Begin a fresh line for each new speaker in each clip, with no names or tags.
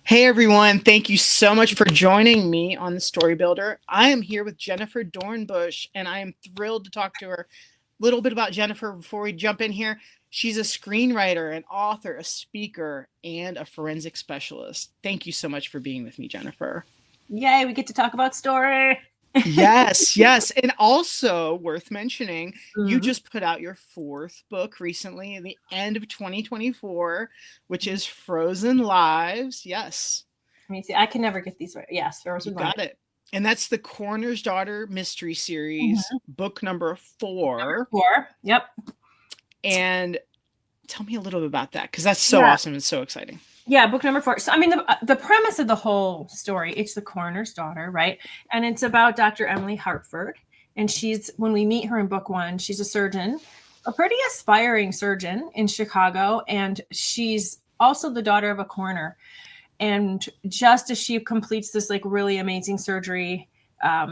Hey everyone, thank you so much for joining me on the Story Builder. I am here with Jennifer Dornbush and I am thrilled to talk to her. A little bit about Jennifer before we jump in here. She's a screenwriter, an author, a speaker, and a forensic specialist. Thank you so much for being with me, Jennifer.
Yay, we get to talk about story.
Yes, yes. And also worth mentioning, you
Mhm.
just put out your fourth book recently in the end of 2024, which is Frozen Lives. Yes.
Let me see. I can never get these right. Yes,
You
Frozen Live.
got it. And that's the Coroner's Daughter mystery series,
Mhm.
book number
Number
4.
4. Yep.
And tell me a little bit about that because that's so
Yeah.
awesome and so exciting.
Yeah, book number 4. So, I mean, the premise of the whole story, it's the coroner's daughter, right? And it's about Dr. Emily Hartford. And when we meet her in book 1, she's a surgeon, a pretty aspiring surgeon in Chicago. And she's also the daughter of a coroner. And just as she completes this like really amazing surgery,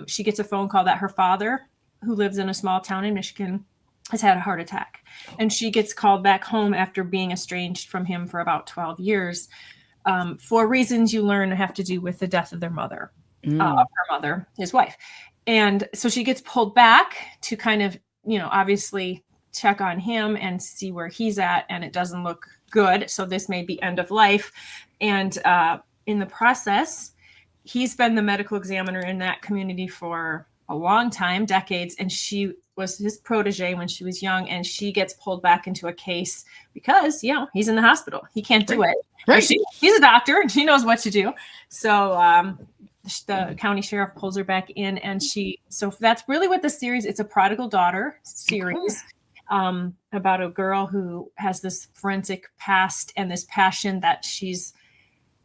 she gets a phone call that her father, who lives in a small town in Michigan, has had a heart attack. And she gets called back home after being estranged from him for about 12 years, for reasons you learn have to do with the death of their mother, of her mother, his wife. And so she gets pulled back to kind of, obviously check on him and see where he's at. And it doesn't look good. So this may be end of life. And in the process, he's been the medical examiner in that community for a long time, decades, and she was his protege when she was young, and she gets pulled back into a case because, he's in the hospital. He can't do it.
Right.
She's a doctor, and she knows what to do. So the county sheriff pulls her back in, and so that's really what the series, it's a prodigal daughter series. About a girl who has this forensic past and this passion that she's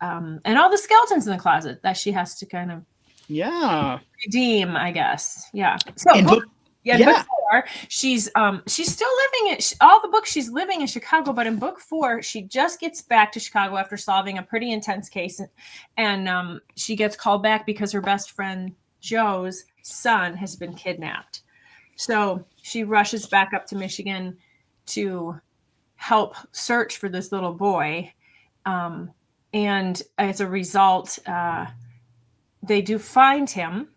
and all the skeletons in the closet that she has to kind of redeem, I guess. Yeah. So book 4, she's still living all the books she's living in Chicago, but in book 4 she just gets back to Chicago after solving a pretty intense case, and she gets called back because her best friend Joe's son has been kidnapped. So she rushes back up to Michigan to help search for this little boy. And as a result, they do find him,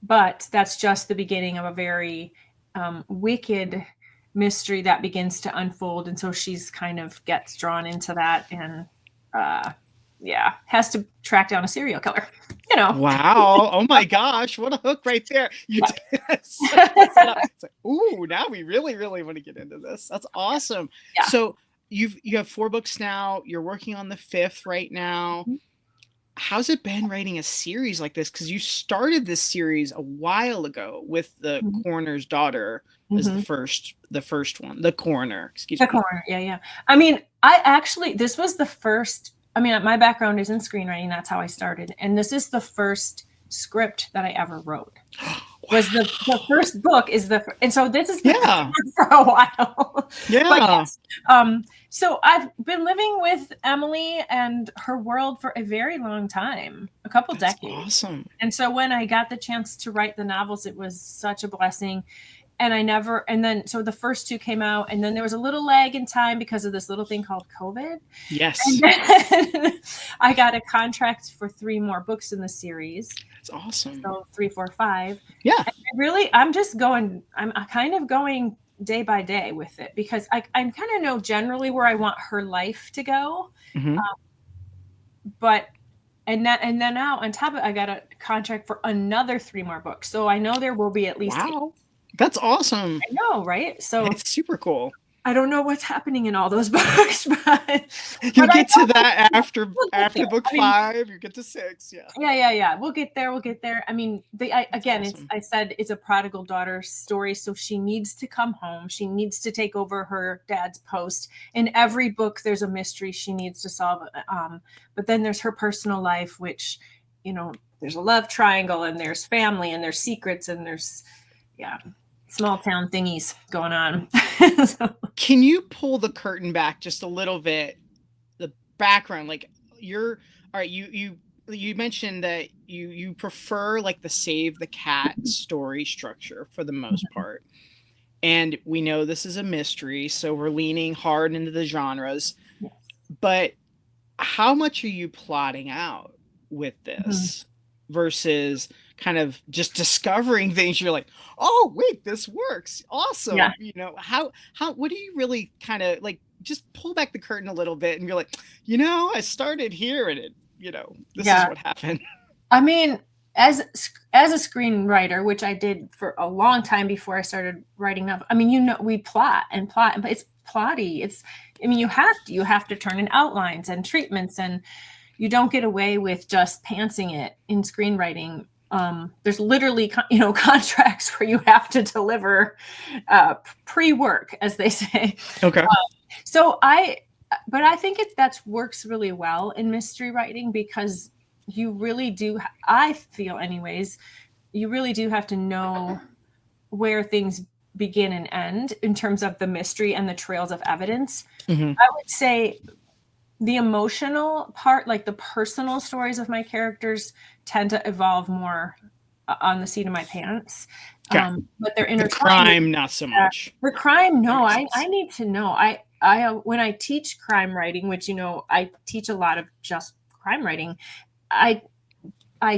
but that's just the beginning of a very wicked mystery that begins to unfold. And so she's kind of gets drawn into that and, has to track down a serial killer.
Wow. Oh my gosh. What a hook right there. It's like, ooh, now we really, really want to get into this. That's awesome.
Yeah.
So you have 4 books now. You're working on the 5th right now.
Mm-hmm.
How's it been writing a series like this? Because you started this series a while ago with the Coroner's Daughter as the first one. The Coroner, excuse me.
The Coroner, yeah. I mean, this was the first. I mean, my background is in screenwriting. That's how I started, and this is the first script that I ever wrote. Was the first book and so this has been for a while.
Yeah.
But yes, so I've been living with Emily and her world for a very long time, a couple decades.
Awesome.
And so when I got the chance to write the novels, it was such a blessing. And then so the first 2 came out, and then there was a little lag in time because of this little thing called COVID.
Yes.
And then I got a contract for 3 more books in the series.
That's awesome.
So 3, 4, 5.
Yeah.
I'm kind of going day by day with it because I kind of know generally where I want her life to go. And then now on top of it, I got a contract for another 3 more books. So I know there will be at least 8.
That's awesome.
I know, right? So
it's super cool.
I don't know what's happening in all those books, but
you get to that after book 5, you get to 6.
Yeah. We'll get there. I mean, I said it's a prodigal daughter story, so she needs to come home. She needs to take over her dad's post. In every book, there's a mystery she needs to solve. But then there's her personal life, which, there's a love triangle, and there's family, and there's secrets, and there's small town thingies going on.
So. Can you pull the curtain back just a little bit? The background, like all right, you mentioned that you prefer like the save the cat story structure for the most part. And we know this is a mystery, so we're leaning hard into the genres. Yes. But how much are you plotting out with this versus kind of just discovering things? You're like, oh wait, this works,
Yeah.
awesome. How what do you really kind of like, just pull back the curtain a little bit and you're like, I started here and it, this is
Yeah.
what happened.
I mean, as a screenwriter, which I did for a long time before I started writing up, I mean, we plot, but it's plotty. You have to turn in outlines and treatments, and you don't get away with just pantsing it in screenwriting. There's literally, contracts where you have to deliver pre-work, as they say.
Okay.
But I think that works really well in mystery writing, because you really do, I feel anyways, you really do have to know where things begin and end in terms of the mystery and the trails of evidence.
Mm-hmm.
I would say the emotional part, like the personal stories of my characters, tend to evolve more on the seat of my pants.
Okay.
But they're intertwined.
The crime, not so much.
The crime, no. I need to know. I when I teach crime writing, which I teach a lot of just crime writing, I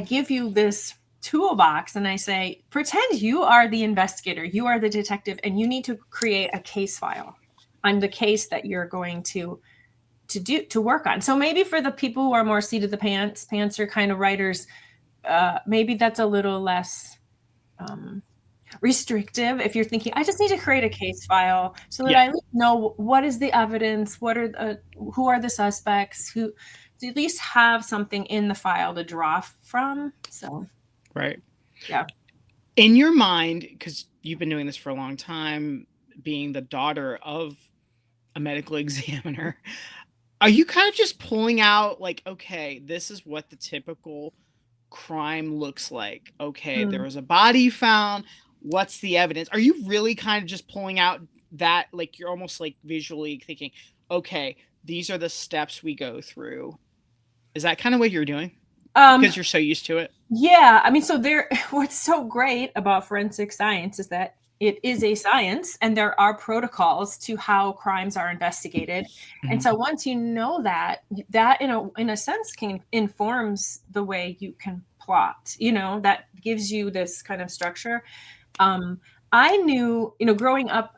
give you this toolbox and I say, pretend you are the investigator, you are the detective, and you need to create a case file on the case that you're going to work on. So maybe for the people who are more seat of the pantser kind of writers, maybe that's a little less restrictive. If you're thinking, I just need to create a case file so that I know what is the evidence, who are the suspects, who, to at least have something in the file to draw from. So,
right.
Yeah.
In your mind, because you've been doing this for a long time, being the daughter of a medical examiner, are you kind of just pulling out like, okay, this is what the typical crime looks like. Okay, there was a body found. What's the evidence? Are you really kind of just pulling out that, like, you're almost like visually thinking, okay, these are the steps we go through? Is that kind of what you're doing? Because you're so used to it?
Yeah. I mean, what's so great about forensic science is that it is a science and there are protocols to how crimes are investigated. Mm-hmm. And so once you know that in a sense informs the way you can plot, that gives you this kind of structure. I knew, growing up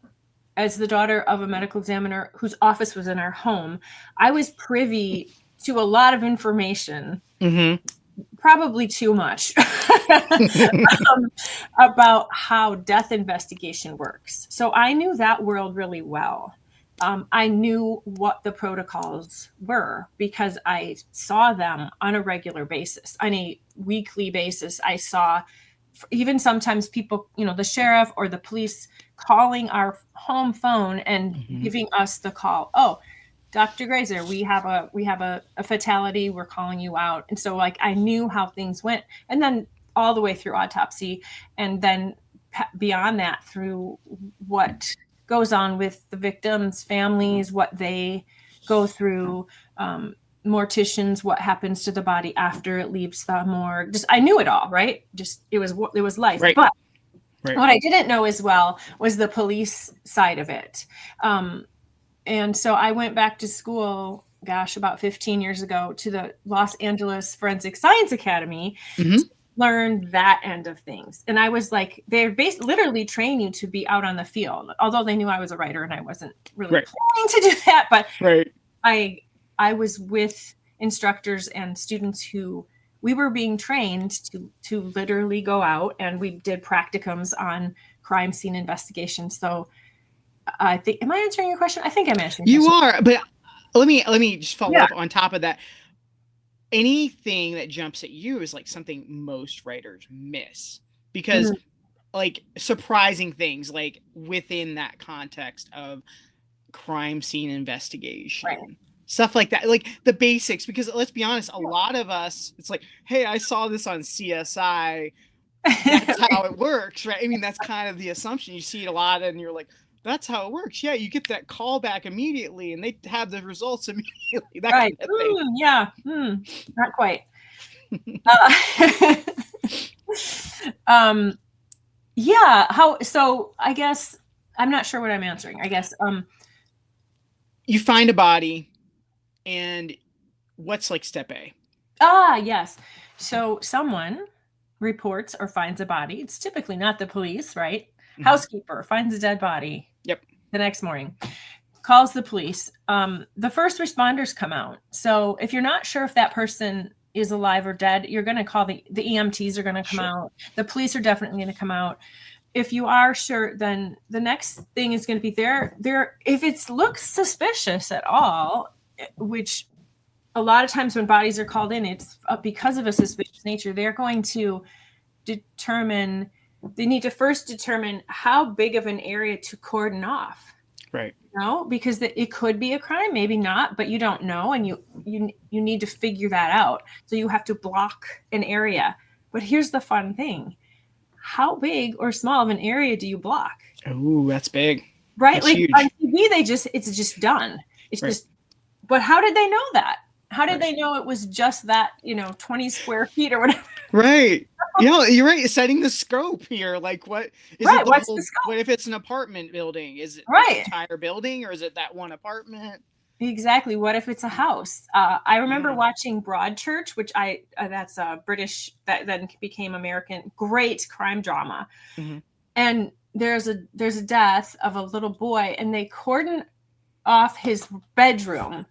as the daughter of a medical examiner whose office was in our home, I was privy to a lot of information, probably too much, about how death investigation works. So I knew that world really well. I knew what the protocols were because I saw them on a regular basis, on a weekly basis. I saw even sometimes people, the sheriff or the police calling our home phone and giving us the call. Oh, Dr. Grazer, we have a fatality. We're calling you out. And so I knew how things went, and then all the way through autopsy, and then beyond that through what goes on with the victims' families, what they go through, morticians, what happens to the body after it leaves the morgue. Just, I knew it all, right? Just, it was life.
Right.
But
right.
What I didn't know as well was the police side of it. And so I went back to school, about 15 years ago, to the Los Angeles Forensic Science Academy to learn that end of things. And I was like, they're literally train you to be out on the field, although they knew I was a writer and I wasn't really planning to do that. But I was with instructors and students who we were being trained to literally go out, and we did practicums on crime scene investigation. So I think, am I answering your question? I think I'm answering
your question. You are, but let me just follow up on top of that. Anything that jumps at you is like something most writers miss, because like surprising things like within that context of crime scene investigation, stuff like that, like the basics, because let's be honest, a lot of us, it's like, hey, I saw this on CSI. That's how it works, right? I mean, that's kind of the assumption. You see it a lot and you're like, that's how it works. Yeah, you get that call back immediately and they have the results immediately. That kind of thing.
Not quite. So I guess I'm not sure what I'm answering. I guess
you find a body and what's like step A?
Yes. So someone reports or finds a body. It's typically not the police, right?
Mhm.
Housekeeper finds a dead body.
Yep.
The next morning, calls the police. The first responders come out. So if you're not sure if that person is alive or dead, you're going to call the EMTs are going to come out. The police are definitely going to come out. If you are sure, then the next thing is going to be there. If it looks suspicious at all, which a lot of times when bodies are called in, it's because of a suspicious nature. They're going to determine. They need to first determine how big of an area to cordon off.
Right.
No, because it could be a crime, maybe not, but you don't know, and you need to figure that out. So you have to block an area. But here's the fun thing: how big or small of an area do you block?
Oh, that's big,
right?
That's
like
huge.
On TV, it's just done. It's
Right.
just. But how did they know that? How did they know it was just that 20 square feet or whatever?
Right. You're right. Setting the scope here. Like, what is
Right,
it? The
what's
whole,
the scope?
what if it's an apartment building? Is it
Right.
the entire building, or is it that one apartment?
Exactly. What if it's a house? I remember watching Broadchurch, which that's a British that then became American. Great crime drama.
Mhm.
And there's a death of a little boy, and they cordon off his bedroom.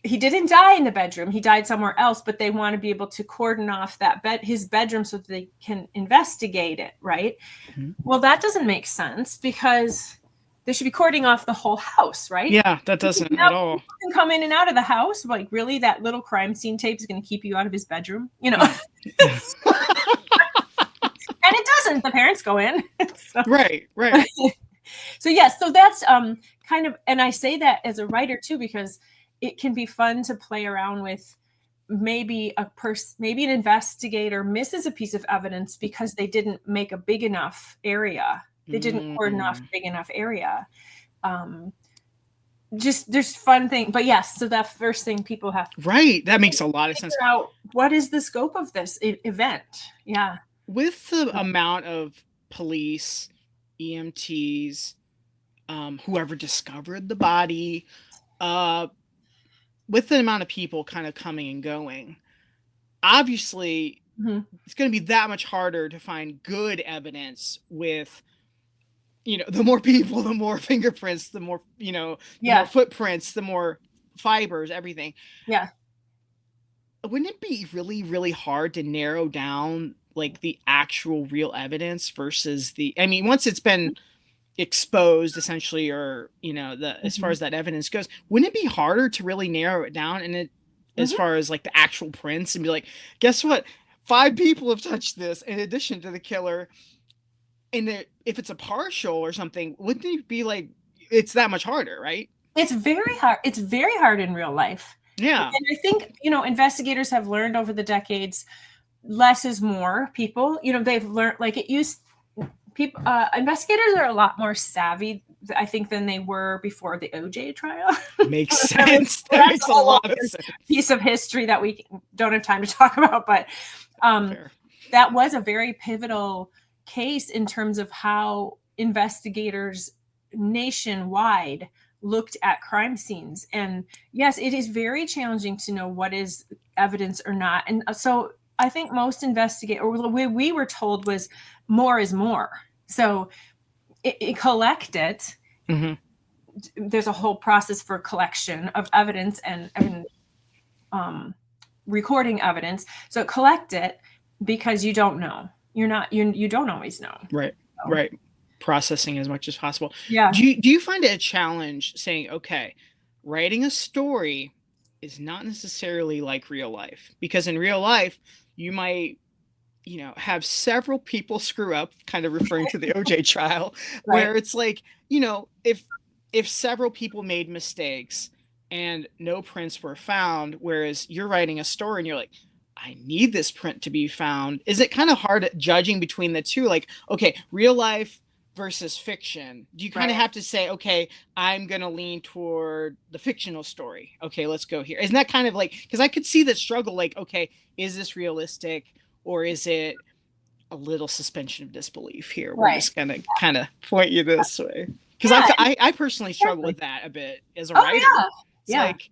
He didn't die in the bedroom. He died somewhere else, but they want to be able to cordon off his bedroom so that they can investigate it, right?
Mhm.
Well, that doesn't make sense because they should be cordoning off the whole house, right?
Yeah, that doesn't at all.
People can come in and out of the house. Like, really, that little crime scene tape is going to keep you out of his bedroom,
Yes.
And it doesn't. The parents go in. So.
Right.
So yes, so that's kind of, and I say that as a writer too, because it can be fun to play around with. Maybe maybe an investigator misses a piece of evidence because they didn't make a big enough area. They didn't cordon off a big enough area. Just there's fun thing, but yes. So that first thing people have to
Right. That makes a lot of sense.
Out what is the scope of this event? Yeah.
With the amount of police, EMTs, whoever discovered the body, with the amount of people kind of coming and going, obviously it's going to be that much harder to find good evidence with, the more people, the more fingerprints, the more, the more footprints, the more fibers, everything.
Yeah.
Wouldn't it be really, really hard to narrow down like the actual real evidence versus once it's been exposed essentially, or as far as that evidence goes, wouldn't it be harder to really narrow it down as far as like the actual prints and be like, guess what, 5 people have touched this in addition to the killer, and if it's a partial or something, wouldn't it be like it's that much harder, right?
It's very hard in real life.
Yeah.
And I think investigators have learned over the decades less is more. People they've learned, like, it used people investigators are a lot more savvy, I think, than they were before the OJ trial.
Makes sense. That makes a lot of sense.
Piece of history that we don't have time to talk about, but that was a very pivotal case in terms of how investigators nationwide looked at crime scenes. And yes, it is very challenging to know what is evidence or not. And so I think most investigators, or the way we were told, was more is more. So collect it. There's a whole process for collection of evidence and recording evidence. So collect it because you don't know. You don't always know.
Right. So. Right. Processing as much as possible.
Yeah.
Do you find it a challenge saying, okay, writing a story is not necessarily like real life? Because in real life, you might, have several people screw up, kind of referring to the OJ trial, right, where it's like, if several people made mistakes and no prints were found, whereas you're writing a story and you're like, I need this print to be found. Is it kind of hard at judging between the two? Like, okay, real life versus fiction. Do you kind of have to say, okay, I'm going to lean toward the fictional story. Okay, let's go here. Isn't that kind of like, because I could see the struggle, like, okay, is this realistic or is it a little suspension of disbelief here? We're just going to kind of point you this way. Because I personally struggle with that a bit as a writer.
Yeah.
Like,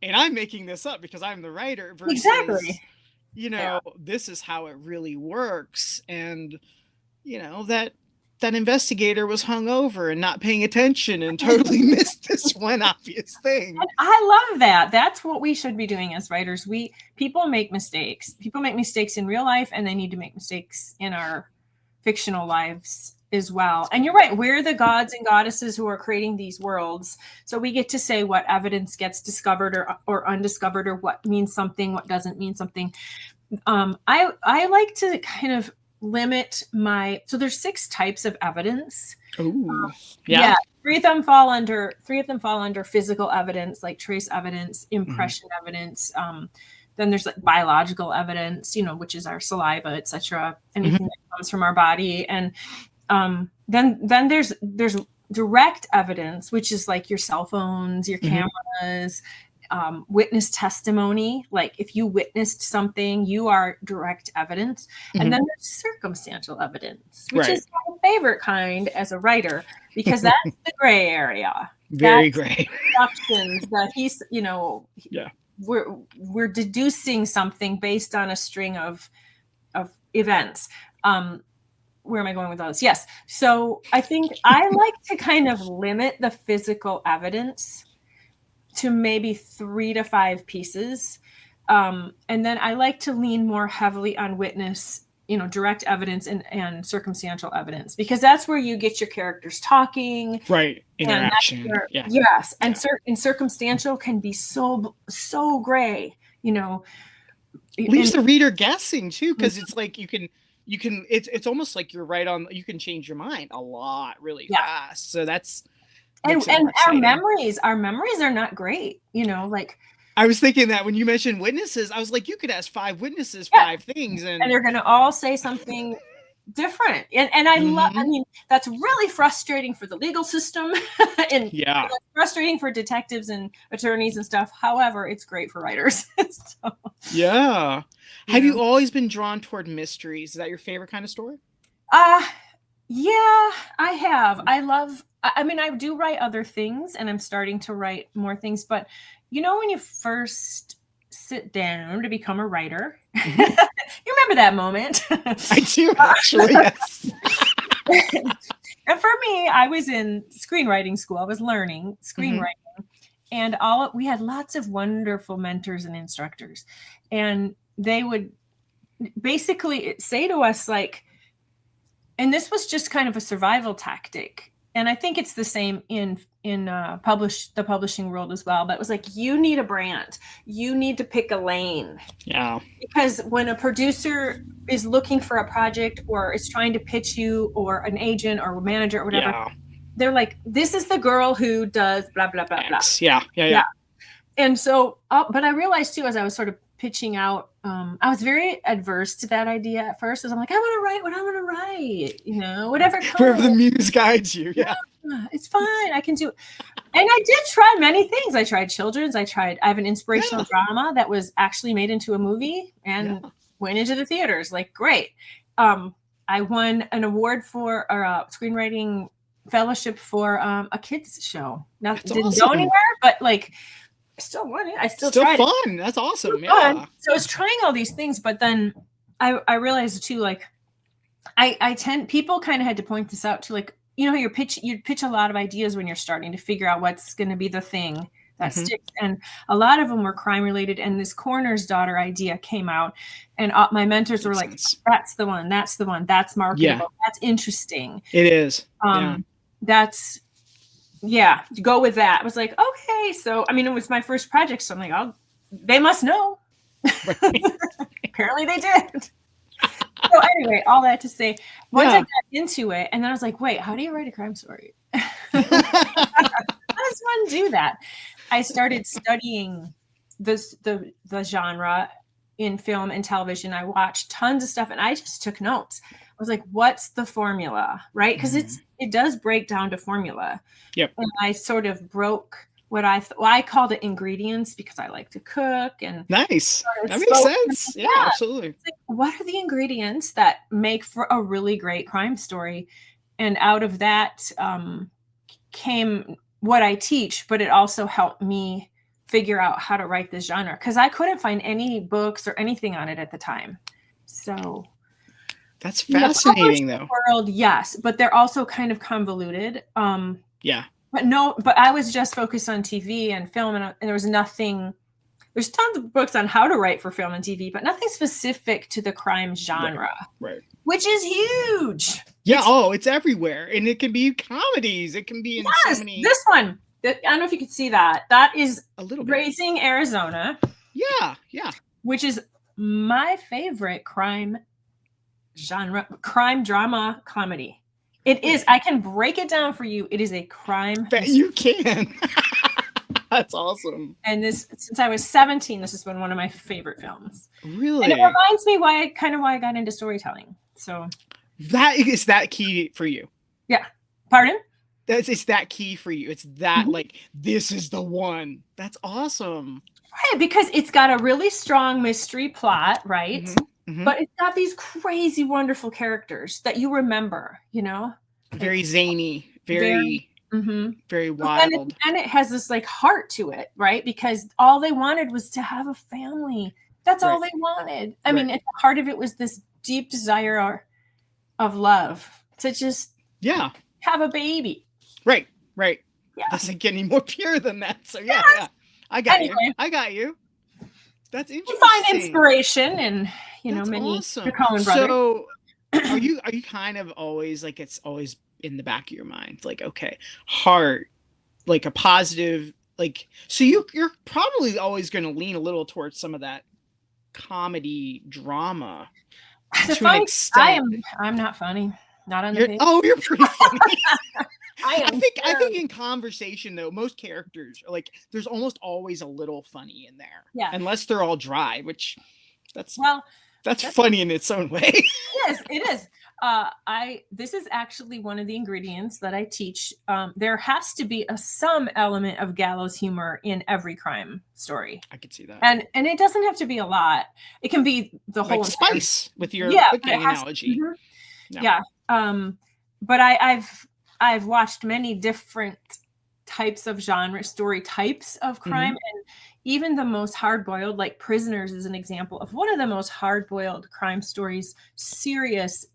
and I'm making this up because I'm the writer versus,
Exactly.
this is how it really works. And, that investigator was hungover and not paying attention and totally missed this one obvious thing.
And I love that. That's what we should be doing as writers. People make mistakes. People make mistakes in real life, and they need to make mistakes in our fictional lives as well. And you're right. We're the gods and goddesses who are creating these worlds. So we get to say what evidence gets discovered or undiscovered, or what means something, what doesn't mean something. I like to kind of limit so there's 6 types of evidence.
Ooh, yeah.
3 of them fall under physical evidence, like trace evidence, impression evidence. Then there's like biological evidence, which is our saliva, etc., anything that comes from our body. And then there's direct evidence, which is like your cell phones, your cameras, witness testimony. Like if you witnessed something, you are direct evidence. And then there's circumstantial evidence, which is my favorite kind as a writer, because that's the gray area.
Very gray.
Deductions that he's, we're deducing something based on a string of events. Where am I going with those? Yes. So I think I like to kind of limit the physical evidence to maybe 3 to 5 pieces. And then I like to lean more heavily on witness, direct evidence and circumstantial evidence, because that's where you get your characters talking.
Right. Interaction.
Yes. And circumstantial can be so gray,
leaves the reader guessing too. Cause it's like, it's almost like you're right on, you can change your mind a lot really fast. So that's,
and our memories are not great, like
I was thinking that when you mentioned witnesses, I was like, you could ask 5 witnesses 5 things, and
they're going to all say something different. And I love, I mean, that's really frustrating for the legal system and it's frustrating for detectives and attorneys and stuff. However, it's great for writers.
Have you always been drawn toward mysteries? Is that your favorite kind of story?
Yeah, I have. I do write other things, and I'm starting to write more things, but when you first sit down to become a writer, you remember that moment?
I do, actually, yes.
And for me, I was in screenwriting school. I was learning screenwriting, and we had lots of wonderful mentors and instructors, and they would basically say to us, like, and this was just kind of a survival tactic. And I think it's the same in the publishing world as well. But it was like, you need a brand. You need to pick a lane.
Yeah.
Because when a producer is looking for a project or is trying to pitch you, or an agent or a manager or whatever, they're like, this is the girl who does blah, blah, blah, blah.
Yeah.
And so, but I realized too, as I was sort of pitching out, I was very adverse to that idea at first. I'm like, I want to write what I want to write, whatever comes.
Wherever the muse guides you. Yeah.
It's fine. I can do it. And I did try many things. I tried children's. I have an inspirational drama that was actually made into a movie and went into the theaters. Like, great. I won an award for a screenwriting fellowship for a kids show. Now, didn't go anywhere, but like, I still won it. I still tried
fun.
It.
That's awesome.
Fun. So I was trying all these things, but then I realized too, like, people kind of had to point this out to, like, you pitch a lot of ideas when you're starting to figure out what's going to be the thing that sticks. And a lot of them were crime related. And this coroner's daughter idea came out, and my mentors were like, that's the one. That's the one. That's marketable. Yeah. That's interesting.
It is.
Go with that. I was like, okay. So, I mean, it was my first project. So I'm like, oh, they must know. Apparently they did. So anyway, all that to say, once I got into it, and then I was like, wait, how do you write a crime story? How does one do that? I started studying the genre in film and television. I watched tons of stuff, and I just took notes. I was like, what's the formula, right? Because it does break down to formula.
Yep.
And I sort of broke what I called it ingredients, because I like to cook. And
nice. That makes sense. Yeah, absolutely.
Like, what are the ingredients that make for a really great crime story? And out of that came what I teach, but it also helped me figure out how to write this genre because I couldn't find any books or anything on it at the time. So
that's fascinating, though.
World, yes, but they're also kind of convoluted.
Yeah.
But I was just focused on TV and film, and there was nothing. There's tons of books on how to write for film and TV, but nothing specific to the crime genre,
right.
Which is huge.
Yeah, it's everywhere, and it can be comedies. It can be in so many.
This one, I don't know if you could see that. That is
a little bit.
Raising Arizona.
Yeah.
Which is my favorite crime genre, crime drama comedy. It is. I can break it down for you. It is a crime.
Bet you can. That's awesome.
And since I was 17, this has been one of my favorite films.
Really?
And it reminds me why I got into storytelling. So
is that key for you?
Yeah. Pardon?
It's that key for you. It's that like, this is the one. That's awesome.
Right, because it's got a really strong mystery plot, right? But it's got these crazy, wonderful characters that you remember,
Very zany, very wild.
And it has this like heart to it, right? Because all they wanted was to have a family. That's all they wanted. I mean, at the heart of it was this deep desire of love to just have a baby.
Right.
Yeah.
Doesn't get any more pure than that. So yeah. I got you. That's interesting.
You find inspiration in many Coen brothers.
So are you kind of always like, it's always in the back of your mind, like, okay, heart, like a positive, like, so you're probably always going to lean a little towards some of that comedy drama to an extent.
I'm not funny. Not on the page.
You're pretty funny.
I
think in conversation though, most characters are like, there's almost always a little funny in there.
Yeah.
Unless they're all dry, which that's
that's
funny in its own way.
It is. This is actually one of the ingredients that I teach. There has to be some element of gallows humor in every crime story.
I could see that.
And it doesn't have to be a lot. It can be the whole
spice with your cooking analogy.
Yeah. But I've watched many different types of story types of crime, and even the most hard-boiled, like Prisoners is an example of one of the most hard-boiled crime stories, serious,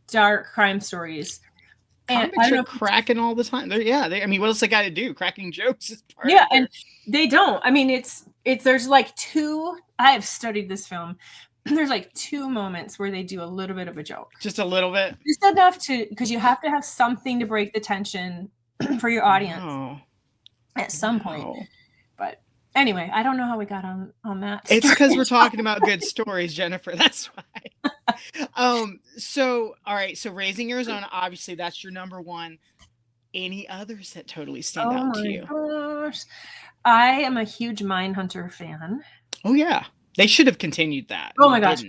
dark crime stories.
And I don't know, cracking all the time. I mean, what else they got to do? Cracking jokes is part of
and they don't. I mean, there's like two. I have studied this film. There's like two moments where they do a little bit of a joke.
Just a little bit?
Just enough because you have to have something to break the tension for your audience at some point. But anyway, I don't know how we got on that.
It's because we're talking about good stories, Jennifer. That's why. So, all right. So Raising Arizona, obviously that's your number one. Any others that totally stand out to you?
Gosh. I am a huge Mindhunter fan.
Oh, yeah. They should have continued that.
Oh my gosh.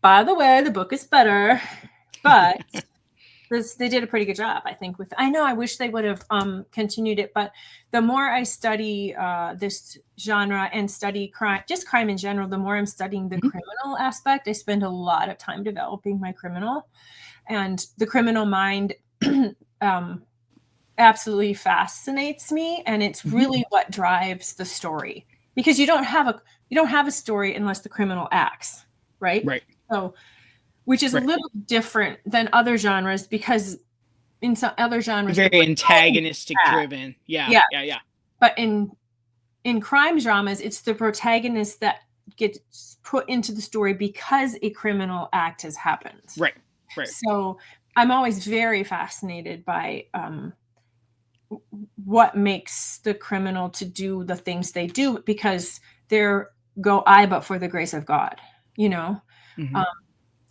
By the way, the book is better, but they did a pretty good job, I think. I wish they would have continued it, but the more I study this genre and study crime in general, the more I'm studying the criminal aspect. I spend a lot of time developing my criminal, and the criminal mind absolutely fascinates me, and it's really what drives the story, because you don't have a story unless the criminal acts, right?
Right.
So, which is a little different than other genres, because in some other genres,
very antagonistic driven. Yeah.
But in crime dramas, it's the protagonist that gets put into the story because a criminal act has happened.
Right.
So I'm always very fascinated by what makes the criminal to do the things they do, because they're but for the grace of God,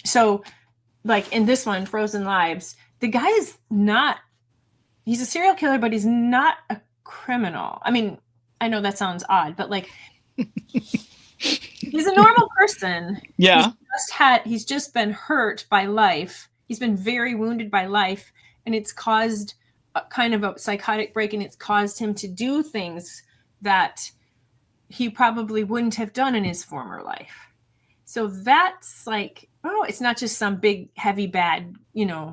so like in this one, Frozen Lives, the guy he's a serial killer, but he's not a criminal. I mean, I know that sounds odd, but like he's a normal person.
Yeah.
He's just been hurt by life. He's been very wounded by life, and it's caused a kind of a psychotic break, and it's caused him to do things that he probably wouldn't have done in his former life. So that's like, it's not just some big, heavy, bad,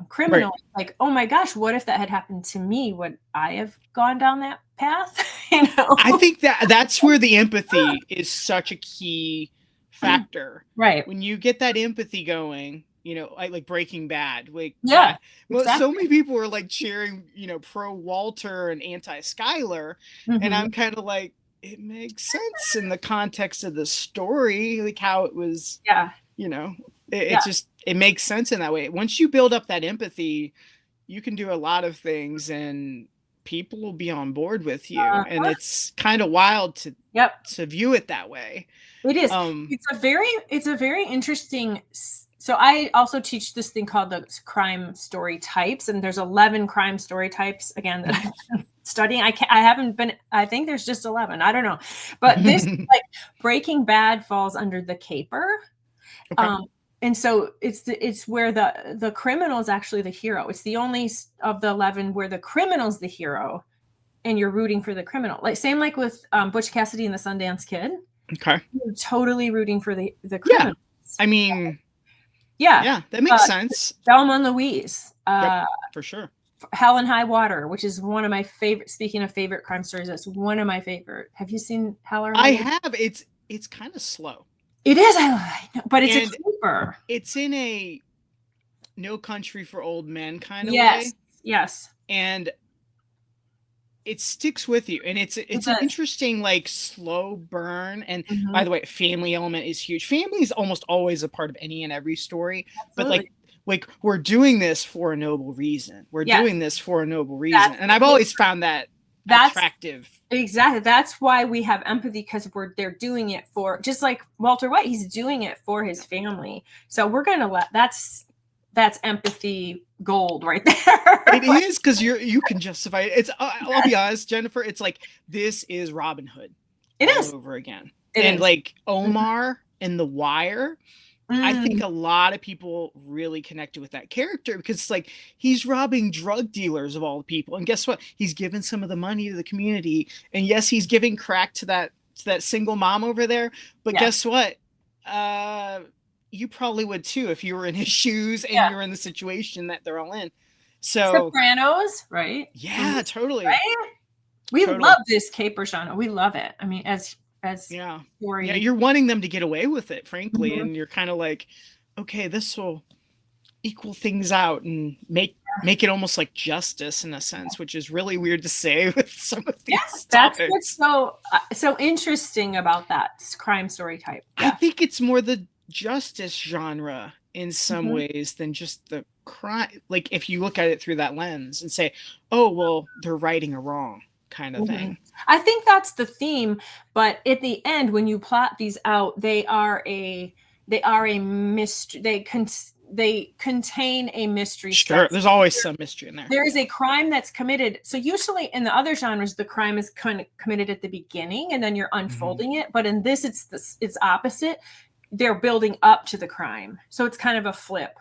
criminal. Right. Like, oh my gosh, what if that had happened to me? Would I have gone down that path? You know?
I think that's where the empathy is such a key factor.
Right.
When you get that empathy going, you know, like Breaking Bad, like
Yeah,
well,
exactly.
so many people were like cheering, you know, pro Walter and anti Skyler, and I'm kind of like, it makes sense in the context of the story, like how it was,
Yeah.
you know, it just it makes sense in that way. Once you build up that empathy, you can do a lot of things, and people will be on board with you, and it's kind of wild to view it that way.
It is. It's a very interesting. So I also teach this thing called the crime story types, and there's 11 crime story types again that I've been studying. I think there's just 11. I don't know. But this like Breaking Bad falls under the caper.
Okay.
And so it's where the criminal is actually the hero. It's the only of the 11 where the criminal's the hero and you're rooting for the criminal. Like same like with Butch Cassidy and the Sundance Kid.
Okay.
You're totally rooting for the criminals.
I mean,
yeah,
that makes sense.
Thelma and Louise.
Yep, for sure.
Hell and High Water, which is one of my favorite. Speaking of favorite crime stories, that's one of my favorite. Have you seen Hell or High Water?
I have. It's kind of slow.
It is, I know, but it's a keeper.
It's in a No Country for Old Men kind of way.
Yes.
And it sticks with you, and it's an interesting like slow burn. And by the way, family element is huge. Family is almost always a part of any and every story. Absolutely. But like we're doing this for a noble reason. We're doing this for a noble reason. And I've always found that attractive.
Exactly. That's why we have empathy, because they're doing it for, just like Walter White, he's doing it for his family. So we're gonna that's empathy gold right there.
It is, because you can justify it. I'll be honest, Jennifer, it's like this is Robin Hood.
It is
over again. Like Omar in The Wire. I think a lot of people really connected with that character, because it's like he's robbing drug dealers of all the people, and guess what? He's giving some of the money to the community, and yes, he's giving crack to that single mom over there. But guess what? You probably would too if you were in his shoes and you're in the situation that they're all in. So
Sopranos, right?
Yeah, totally.
Right? We love this caper genre. We love it. I mean, as story.
Yeah, you're wanting them to get away with it, frankly, and you're kind of like, okay, this will equal things out and make it almost like justice in a sense, which is really weird to say with some of these topics.
That's what's so interesting about that crime story type.
I think it's more the justice genre in some ways than just the crime. Like if you look at it through that lens and say, oh, well, they're righting a wrong kind of thing.
I think that's the theme, but at the end, when you plot these out, they are a mystery. They contain a mystery.
Sure, there's always some mystery in there.
There is a crime that's committed. So usually in the other genres, the crime is kind of committed at the beginning, and then you're unfolding it. But in this, it's opposite. They're building up to the crime, so it's kind of a flip,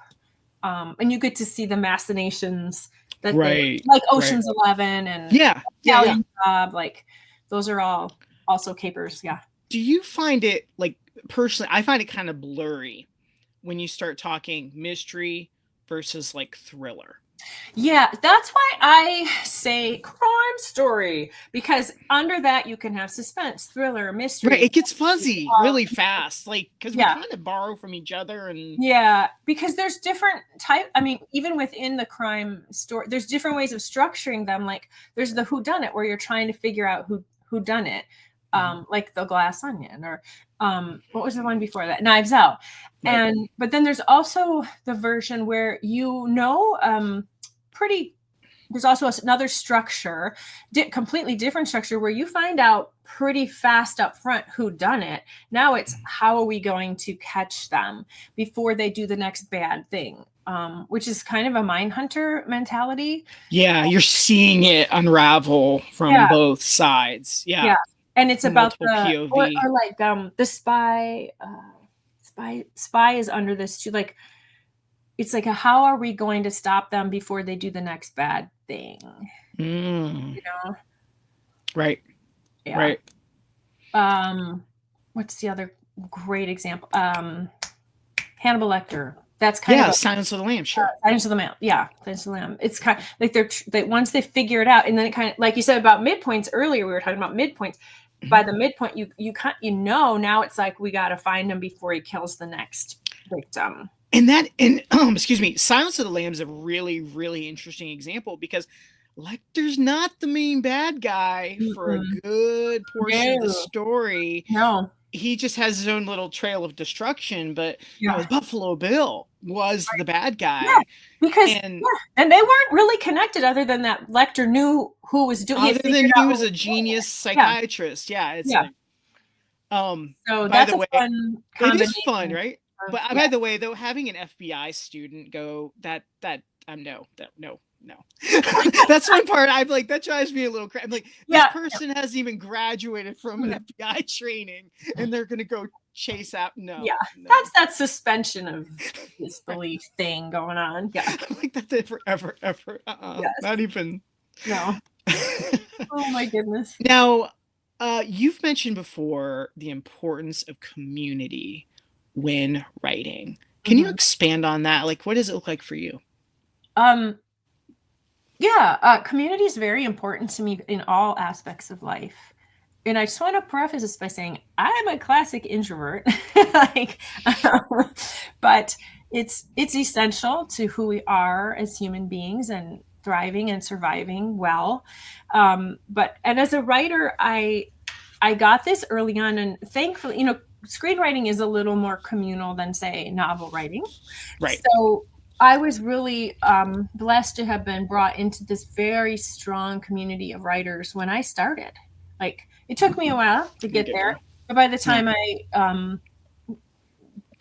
and you get to see the machinations. That like Ocean's 11 and Italian Job, like those are all also capers. Yeah.
Do you find it, like personally, I find it kind of blurry when you start talking mystery versus like thriller?
Yeah, that's why I say crime story, because under that you can have suspense, thriller, mystery.
Right, it gets fuzzy really fast, like because we kind of borrow from each other, and
because there's different type. I mean, even within the crime story, there's different ways of structuring them. Like there's the whodunit, where you're trying to figure out who done it, like The Glass Onion, or what was the one before that, Knives Out. But then there's also the version where there's also another structure, completely different structure, where you find out pretty fast up front who done it. Now it's how are we going to catch them before they do the next bad thing, which is kind of a Mindhunter mentality.
Yeah, you're seeing it unravel from both sides. Yeah.
And it's about
POV.
or like the spy is under this too. Like it's like how are we going to stop them before they do the next bad thing? You know?
Right.
Yeah. Right. What's the other great example? Hannibal Lecter. That's kind of
Silence of the Lambs. Sure.
Silence of the Lamb. Yeah, Silence of the Lamb. It's kind of like they once they figure it out, and then it kind of, like you said about midpoints earlier, we were talking about midpoints. By the midpoint, you know, now it's like we got to find him before he kills the next victim.
And excuse me, Silence of the Lambs is a really, really interesting example because Lecter's not the main bad guy for a good portion of the story.
No.
He just has his own little trail of destruction, but Buffalo Bill was the bad guy.
Yeah, because and they weren't really connected other than that Lecter knew who was doing it.
Other than he was a genius psychiatrist. It's like
so that's
way,
a fun
it is fun, right? But by the way, though, having an FBI student go no. That's one part I'm like, that drives me a little crazy. I'm like, this person hasn't even graduated from an FBI training and they're gonna go chase out. No.
That's that suspension of disbelief thing going on.
I'm like, that's forever. Not even.
No. Oh my goodness.
Now, you've mentioned before the importance of community when writing. Can you expand on that? Like, what does it look like for you?
Community is very important to me in all aspects of life. And I just want to preface this by saying I'm a classic introvert, but it's essential to who we are as human beings and thriving and surviving well. And as a writer, I got this early on, and thankfully, screenwriting is a little more communal than, say, novel writing.
Right.
So I was really blessed to have been brought into this very strong community of writers when I started. Like, it took me a while to get there, but by the time I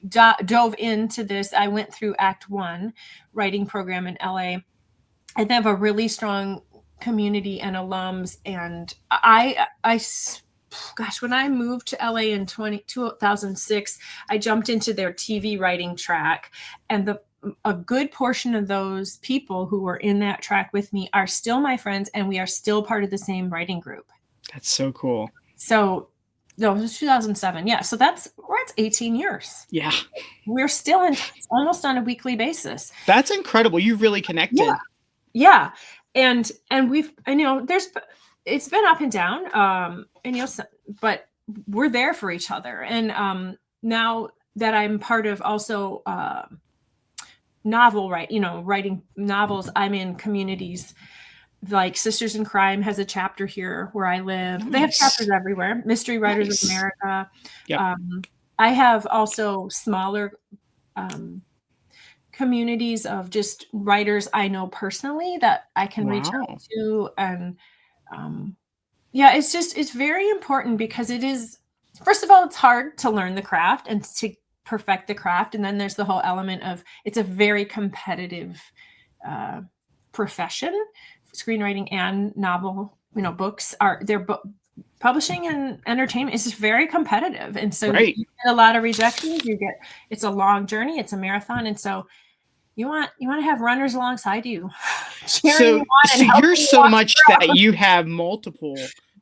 dove into this, I went through Act 1 writing program in LA, and they have a really strong community and alums. And when I moved to LA in 2006, I jumped into their TV writing track, and a good portion of those people who were in that track with me are still my friends, and we are still part of the same writing group.
That's so cool.
So, no, it was 2007. Yeah. So we're at 18 years.
Yeah.
We're still in touch almost on a weekly basis.
That's incredible. You really connected.
Yeah. And it's been up and down. But we're there for each other. And now that I'm part of also writing novels, I'm in communities like Sisters in Crime has a chapter here where I live. Nice. They have chapters everywhere. Mystery Writers of America. Yep. I have also smaller communities of just writers I know personally that I can reach out to. And it's very important because it is, first of all, it's hard to learn the craft and to perfect the craft. And then there's the whole element of, it's a very competitive profession. Screenwriting and novel, books publishing and entertainment is just very competitive. And so you get a lot of rejections, it's a long journey, it's a marathon. And so you want to have runners alongside you.
So you're so much that you have multiple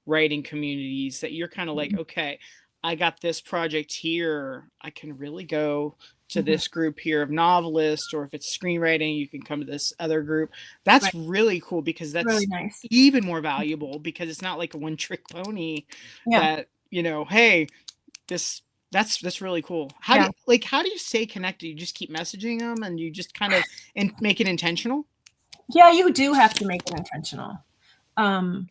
writing communities that you're kind of like, okay, I got this project here. I can really go to this group here of novelists, or if it's screenwriting, you can come to this other group. That's really cool because that's really nice. Even more valuable because it's not like a one-trick pony that, hey, that's really cool. How do you stay connected? You just keep messaging them and you just kind of make it intentional?
Yeah, you do have to make it intentional. And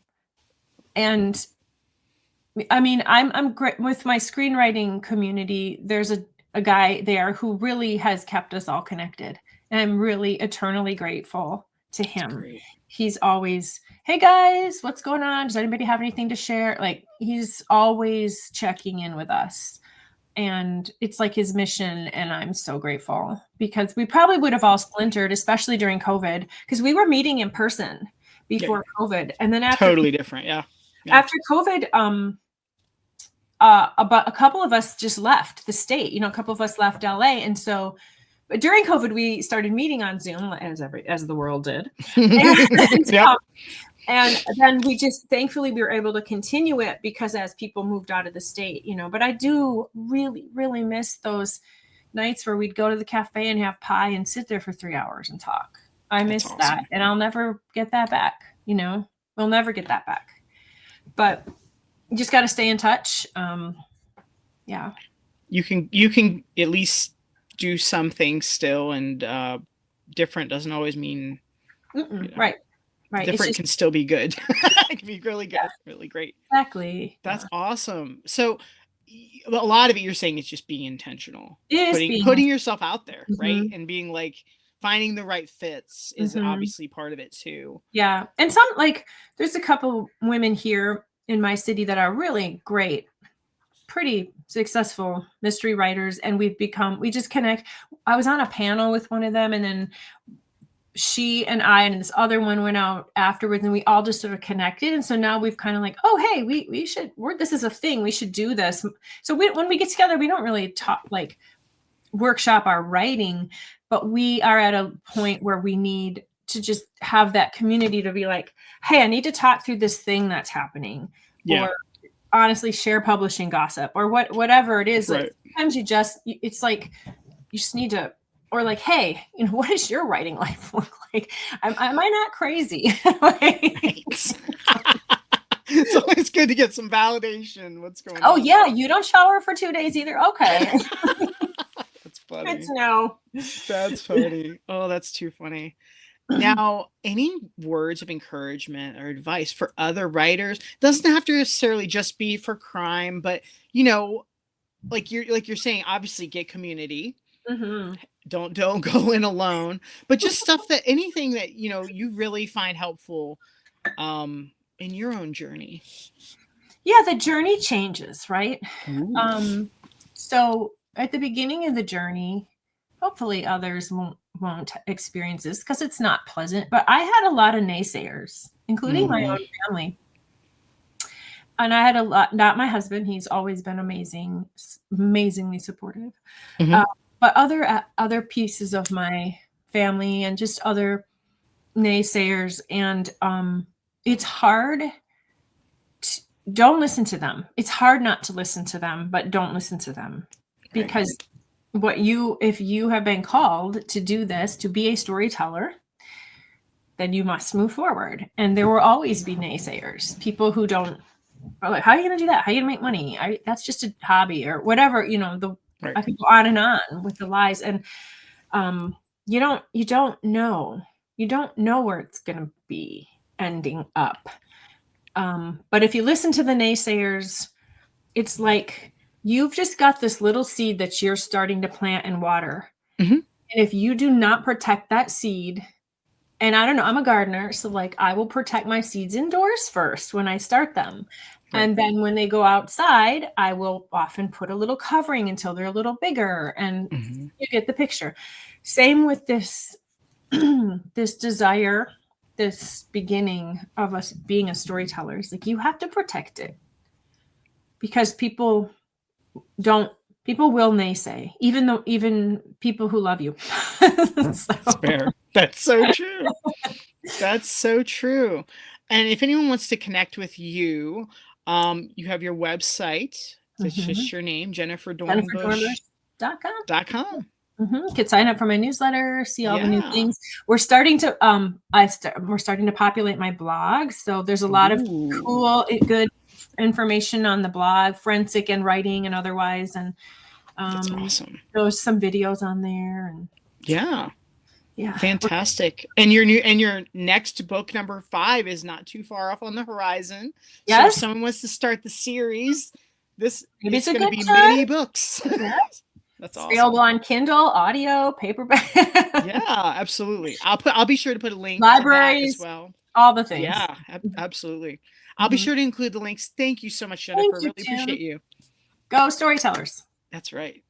I mean, I'm great with my screenwriting community. There's a guy there who really has kept us all connected, and I'm really eternally grateful to him. He's always, hey guys, what's going on? Does anybody have anything to share? Like, he's always checking in with us, and it's like his mission. And I'm so grateful because we probably would have all splintered, especially during COVID, because we were meeting in person before COVID. And then after
totally different. Yeah.
After COVID, about a couple of us just left the state, a couple of us left LA. And so but during COVID, we started meeting on Zoom as the world did. And then thankfully we were able to continue it because as people moved out of the state, but I do really, really miss those, nights where we'd go to the cafe and have pie and sit there for 3 hours and talk. I
That's
miss
awesome.
that, and I'll never get that back. We'll never get that back. But you just got to stay in touch. Yeah.
You can at least do some things still, and different doesn't always mean
Right.
Different can still be good. It can be really good, really great.
Exactly.
That's awesome. So a lot of it you're saying is just being intentional.
It is
putting yourself out there, right? And being like finding the right fits is obviously part of it too.
Yeah. And there's a couple women here in my city that are really great, pretty successful mystery writers, and we just connect. I was on a panel with one of them, and then she and I and this other one went out afterwards, and we all just sort of connected. And so now we've kind of like, oh, hey, we should, this is a thing. We should do this. So when we get together, we don't really talk, like workshop our writing, but we are at a point where we need to just have that community to be like, hey, I need to talk through this thing that's happening.
Yeah.
Or honestly share publishing gossip or whatever it is.
Right.
Like, sometimes it's like, you just need to, or like, hey, what does your writing life look like? Am I not crazy?
It's always good to get some validation. What's going on?
Oh yeah, you don't shower for 2 days either. Okay.
That's funny.
Good to know.
That's funny. Oh, that's too funny. Now, any words of encouragement or advice for other writers? Doesn't have to necessarily just be for crime, but like you're saying, obviously get community. Don't go in alone, but just stuff that anything that you really find helpful in your own journey.
Yeah, the journey changes, right? So at the beginning of the journey, hopefully others won't experience this because it's not pleasant, but I had a lot of naysayers, including my own family. And I had a lot, not my husband, he's always been amazingly supportive. But other pieces of my family and just other naysayers. And it's hard. Don't listen to them. It's hard not to listen to them, but don't listen to them. Because if you have been called to do this, to be a storyteller, then you must move forward. And there will always be naysayers, people who are like, how are you going to do that? How are you going to make money? That's just a hobby or whatever, I could go on and on with the lies. And you don't know where it's going to be ending up. But if you listen to the naysayers, it's like you've just got this little seed that you're starting to plant and water. And if you do not protect that seed, and I don't know, I'm a gardener, so like I will protect my seeds indoors first when I start them. And then when they go outside, I will often put a little covering until they're a little bigger, and you get the picture. Same with this, this desire, this beginning of us being a storyteller. It's like you have to protect it because people will naysay, even people who love you.
That's fair. That's so true. That's so true. And if anyone wants to connect with you, you have your website. It's just your name, JenniferDornbush.com.
You could sign up for my newsletter, see all the new things. We're starting to we're starting to populate my blog. So there's a lot of cool, good information on the blog, forensic and writing and otherwise. And
that's awesome.
There's some videos on there. And
yeah. Fantastic. And your next book, number 5, is not too far off on the horizon. Yes. So if someone wants to start the series, this is going to be many books.
Yes.
That's awesome.
Available on Kindle, audio, paperback.
Yeah, absolutely. I'll be sure to put a link
libraries
to that as well.
All the things.
Yeah, absolutely. I'll be sure to include the links. Thank you so much, Jennifer. Really appreciate you.
Go storytellers.
That's right.